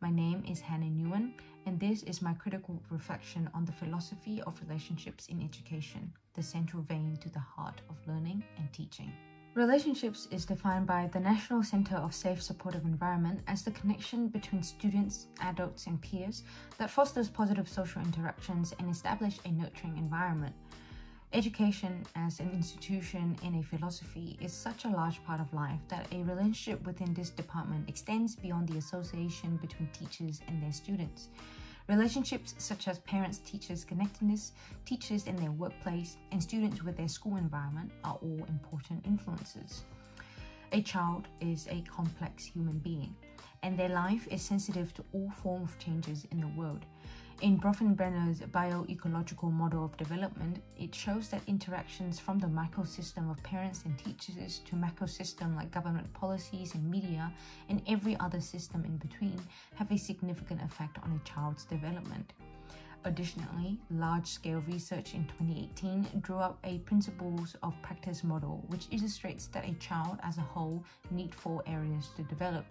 My name is Hannah Nguyen, and this is my critical reflection on the philosophy of relationships in education, the central vein to the heart of learning and teaching. Relationships is defined by the National Center of Safe Supportive Environment as the connection between students, adults, and peers that fosters positive social interactions and establish a nurturing environment. Education as an institution and a philosophy is such a large part of life that a relationship within this department extends beyond the association between teachers and their students. Relationships such as parents-teachers connectedness, teachers in their workplace, and students with their school environment are all important influences. A child is a complex human being, and their life is sensitive to all forms of changes in the world. In Bronfenbrenner's bioecological model of development, it shows that interactions from the microsystem of parents and teachers to macrosystem like government policies and media and every other system in between have a significant effect on a child's development. Additionally, large-scale research in 2018 drew up a principles of practice model which illustrates that a child as a whole needs 4 areas to develop: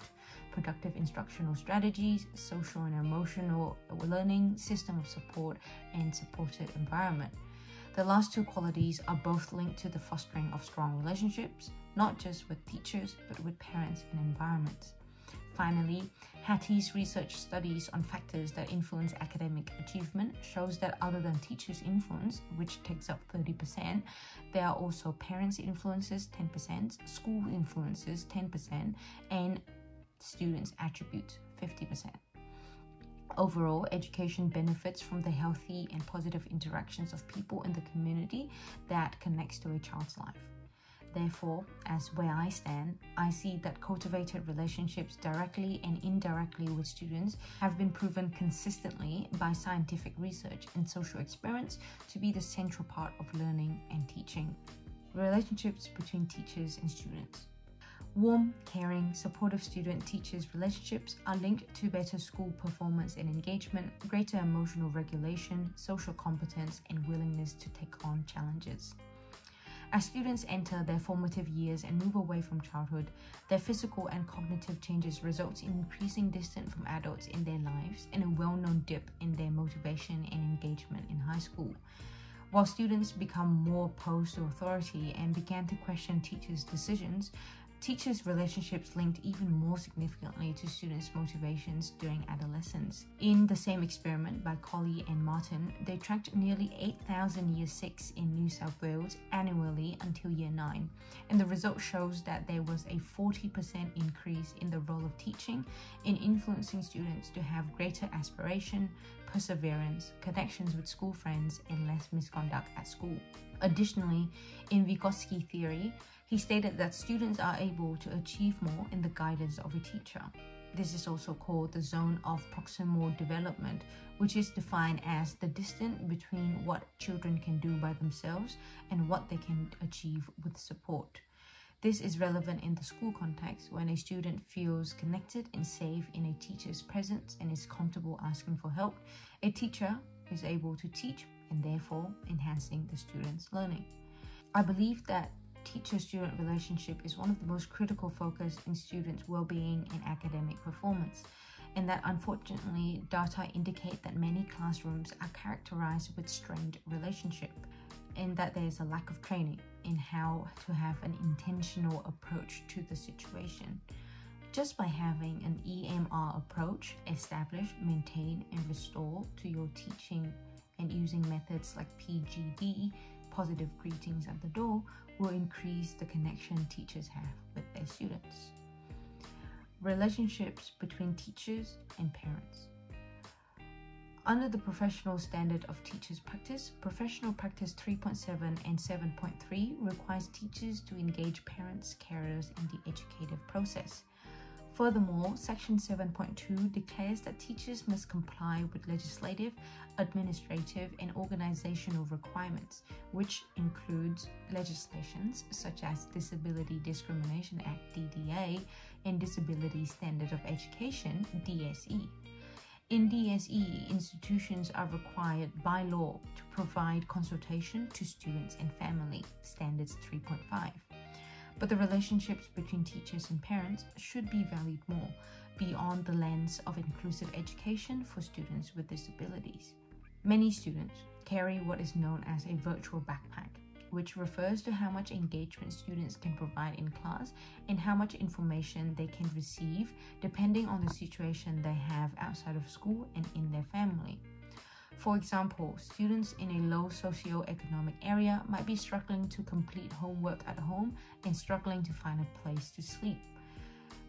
productive instructional strategies, social and emotional learning, system of support, and supported environment. The last 2 qualities are both linked to the fostering of strong relationships, not just with teachers, but with parents and environments. Finally, Hattie's research studies on factors that influence academic achievement shows that other than teachers' influence, which takes up 30%, there are also parents' influences 10%, school influences 10%, and students' attributes 50%. Overall, education benefits from the healthy and positive interactions of people in the community that connects to a child's life. Therefore, as where I stand, I see that cultivated relationships directly and indirectly with students have been proven consistently by scientific research and social experiments to be the central part of learning and teaching. Relationships between teachers and students. Warm, caring, supportive student-teachers relationships are linked to better school performance and engagement, greater emotional regulation, social competence, and willingness to take on challenges. As students enter their formative years and move away from childhood, their physical and cognitive changes result in increasing distance from adults in their lives and a well-known dip in their motivation and engagement in high school. While students become more opposed to authority and began to question teachers' decisions, teachers' relationships linked even more significantly to students' motivations during adolescence. In the same experiment by Colley and Martin, they tracked nearly 8,000 Year 6 in New South Wales annually until Year 9, and the result shows that there was a 40% increase in the role of teaching in influencing students to have greater aspiration, perseverance, connections with school friends, and less misconduct at school. Additionally, in Vygotsky theory, he stated that students are able to achieve more in the guidance of a teacher. This is also called the zone of proximal development, which is defined as the distance between what children can do by themselves and what they can achieve with support. This is relevant in the school context when a student feels connected and safe in a teacher's presence and is comfortable asking for help. A teacher is able to teach and therefore enhancing the student's learning. I believe that teacher-student relationship is one of the most critical focus in students' well-being and academic performance, and that unfortunately data indicate that many classrooms are characterized with strained relationship, and that there is a lack of training in how to have an intentional approach to the situation. Just by having an EMR approach, establish, maintain, and restore to your teaching and using methods like PGD, positive greetings at the door, will increase the connection teachers have with their students. Relationships between teachers and parents. Under the Professional Standard of Teachers Practice, Professional Practice 3.7 and 7.3 requires teachers to engage parents, carers in the educative process. Furthermore, Section 7.2 declares that teachers must comply with legislative, administrative, and organizational requirements, which includes legislations such as Disability Discrimination Act (DDA) and Disability Standard of Education (DSE). In DSE, institutions are required by law to provide consultation to students and family, Standards 3.5. But the relationships between teachers and parents should be valued more, beyond the lens of inclusive education for students with disabilities. Many students carry what is known as a virtual backpack, which refers to how much engagement students can provide in class and how much information they can receive depending on the situation they have outside of school and in their family. For example, students in a low socioeconomic area might be struggling to complete homework at home and struggling to find a place to sleep.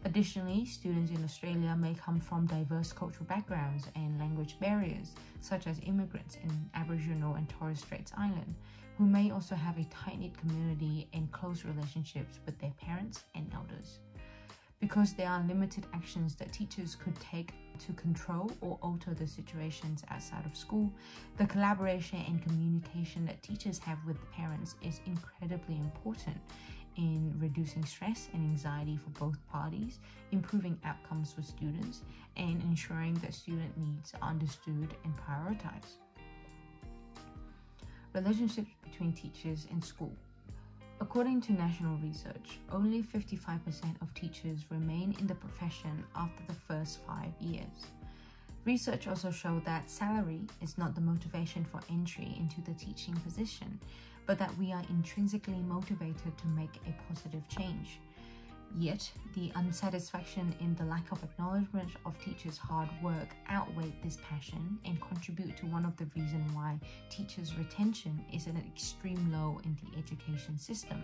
Additionally, students in Australia may come from diverse cultural backgrounds and language barriers, such as immigrants in Aboriginal and Torres Straits Island, who may also have a tight-knit community and close relationships with their parents and elders. Because there are limited actions that teachers could take to control or alter the situations outside of school, the collaboration and communication that teachers have with parents is incredibly important in reducing stress and anxiety for both parties, improving outcomes for students, and ensuring that student needs are understood and prioritized. Relationships between teachers and school. According to national research, only 55% of teachers remain in the profession after the first 5 years. Research also showed that salary is not the motivation for entry into the teaching position, but that we are intrinsically motivated to make a positive change. Yet, the unsatisfaction in the lack of acknowledgement of teachers' hard work outweigh this passion and contribute to one of the reasons why teachers' retention is at an extreme low in the education system.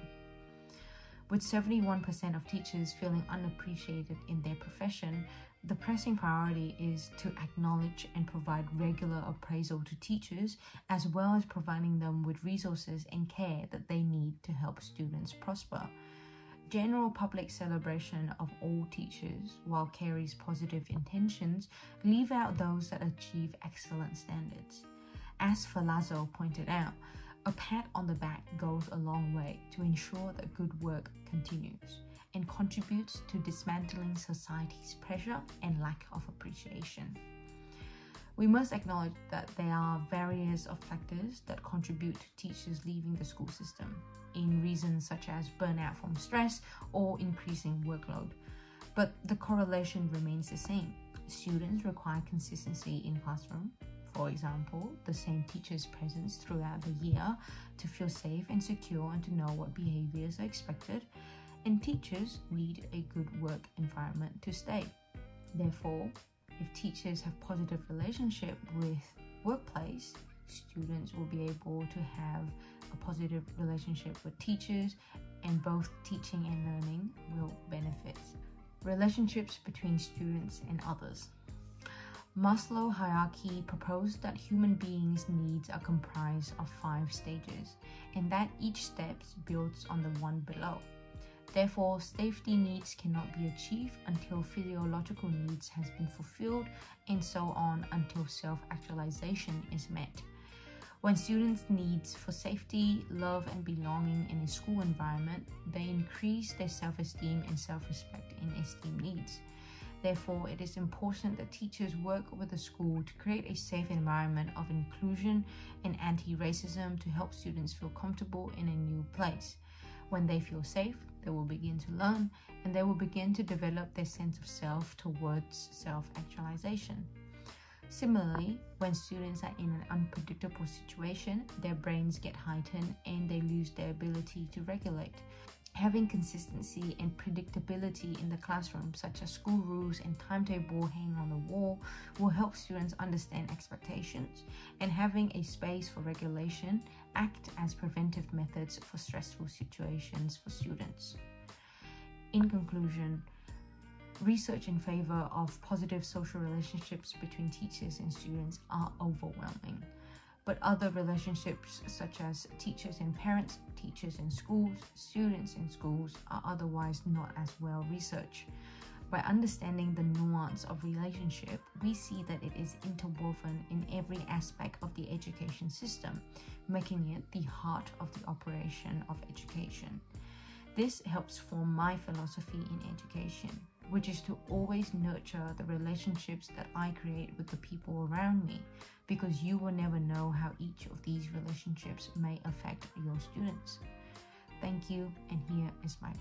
With 71% of teachers feeling unappreciated in their profession, the pressing priority is to acknowledge and provide regular appraisal to teachers, as well as providing them with resources and care that they need to help students prosper. General public celebration of all teachers, while carries positive intentions, leave out those that achieve excellent standards. As Falazzo pointed out, a pat on the back goes a long way to ensure that good work continues and contributes to dismantling society's pressure and lack of appreciation. We must acknowledge that there are various factors that contribute to teachers leaving the school system, in reasons such as burnout from stress or increasing workload. But the correlation remains the same. Students require consistency in classroom. For example, the same teacher's presence throughout the year to feel safe and secure and to know what behaviors are expected. And teachers need a good work environment to stay. Therefore, if teachers have positive relationship with workplace, students will be able to have a positive relationship with teachers, and both teaching and learning will benefit. Relationships between students and others. Maslow hierarchy proposed that human beings' needs are comprised of 5 stages, and that each step builds on the one below. Therefore, safety needs cannot be achieved until physiological needs has been fulfilled, and so on until self-actualization is met. When students' needs for safety, love, and belonging in a school environment, they increase their self-esteem and self-respect in esteem needs. Therefore, it is important that teachers work with the school to create a safe environment of inclusion and anti-racism to help students feel comfortable in a new place. When they feel safe, they will begin to learn, and they will begin to develop their sense of self towards self-actualization. Similarly, when students are in an unpredictable situation, their brains get heightened and they lose their ability to regulate. Having consistency and predictability in the classroom, such as school rules and timetable hanging on the wall, will help students understand expectations, and having a space for regulation act as preventive methods for stressful situations for students. In conclusion, research in favor of positive social relationships between teachers and students are overwhelming. But other relationships such as teachers and parents, teachers and schools, students in schools are otherwise not as well researched. By understanding the nuance of relationship, we see that it is interwoven in every aspect of the education system, making it the heart of the operation of education. This helps form my philosophy in education, which is to always nurture the relationships that I create with the people around me, because you will never know how each of these relationships may affect your students. Thank you, and here is my